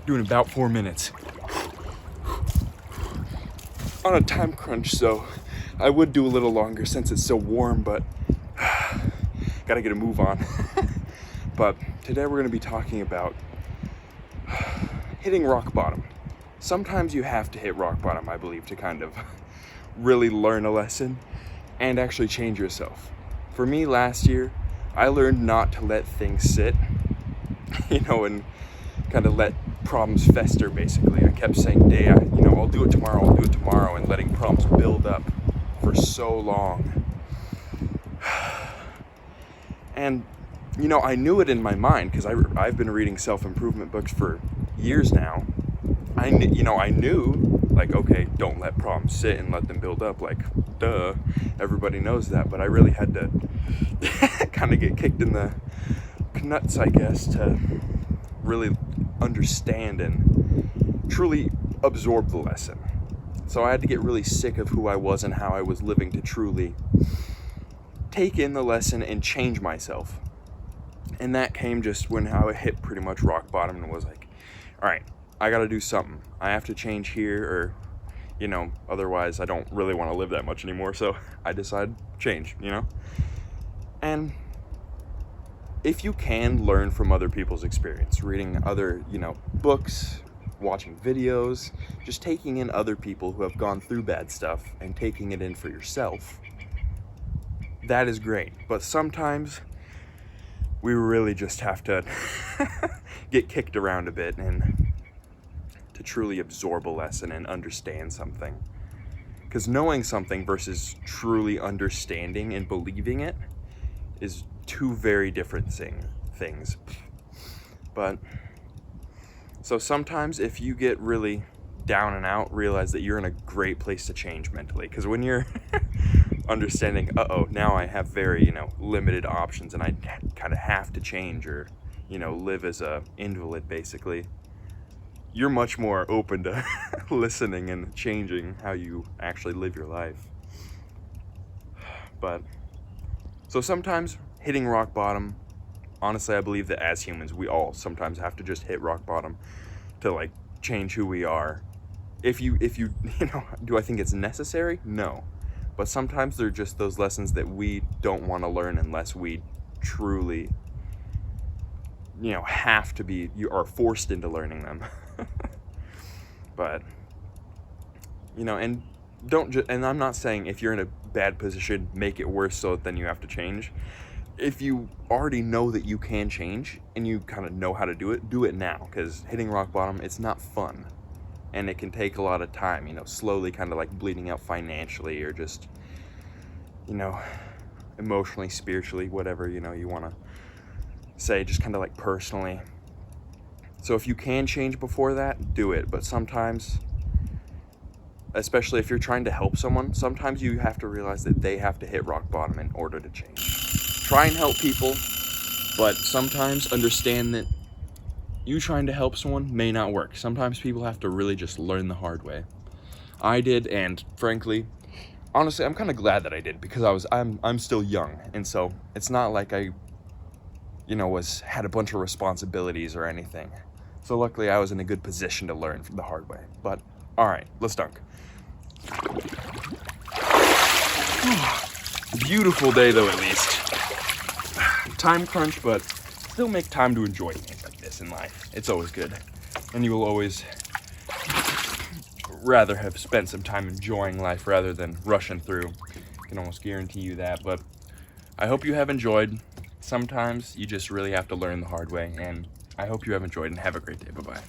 doing about 4 minutes. On a time crunch, so I would do a little longer since it's so warm, but gotta get a move on. But today we're gonna be talking about hitting rock bottom. Sometimes you have to hit rock bottom, I believe, to kind of really learn a lesson and actually change yourself. For me, last year, I learned not to let things sit, and kind of let problems fester, basically. I kept saying, I'll do it tomorrow, and letting problems build up for so long. And, I knew it in my mind, because I've been reading self-improvement books for years now. I knew, like, okay, don't let problems sit and let them build up, like, duh, everybody knows that, but I really had to kind of get kicked in the nuts, I guess, to really understand and truly absorb the lesson. So I had to get really sick of who I was and how I was living to truly take in the lesson and change myself. And that came just when I hit pretty much rock bottom and was like, all right, I gotta do something. I have to change here, or otherwise I don't really want to live that much anymore. So I decided change, And if you can learn from other people's experience, reading other, books, watching videos, just taking in other people who have gone through bad stuff and taking it in for yourself, that is great. But sometimes we really just have to get kicked around a bit and to truly absorb a lesson and understand something. Because knowing something versus truly understanding and believing it is two very different things. But so sometimes if you get really down and out, realize that you're in a great place to change mentally. Because when you're understanding, now I have very, limited options and I kind of have to change or, live as a invalid, basically, you're much more open to listening and changing how you actually live your life. But so sometimes hitting rock bottom, honestly, I believe that as humans, we all sometimes have to just hit rock bottom to like change who we are. If you do I think it's necessary? No. But sometimes they're just those lessons that we don't want to learn unless we truly, have to be, you are forced into learning them. But, and and I'm not saying if you're in a bad position, make it worse so then you have to change. If you already know that you can change and you kind of know how to do it now, because hitting rock bottom, it's not fun. And it can take a lot of time, slowly kind of like bleeding out financially or just, emotionally, spiritually, whatever, you want to say, just kind of like personally. So if you can change before that, do it. But sometimes, especially if you're trying to help someone, sometimes you have to realize that they have to hit rock bottom in order to change. Try and help people, but sometimes understand that you trying to help someone may not work. Sometimes people have to really just learn the hard way. I did, and frankly, honestly, I'm kind of glad that I did, because I'm still young, and so it's not like I, had a bunch of responsibilities or anything. So luckily, I was in a good position to learn from the hard way. But all right, let's dunk. Beautiful day though, at least. Time crunch, but still make time to enjoy things like this in life. It's always good. And you will always rather have spent some time enjoying life rather than rushing through. I can almost guarantee you that. But I hope you have enjoyed. Sometimes you just really have to learn the hard way. And I hope you have enjoyed and have a great day. Bye-bye.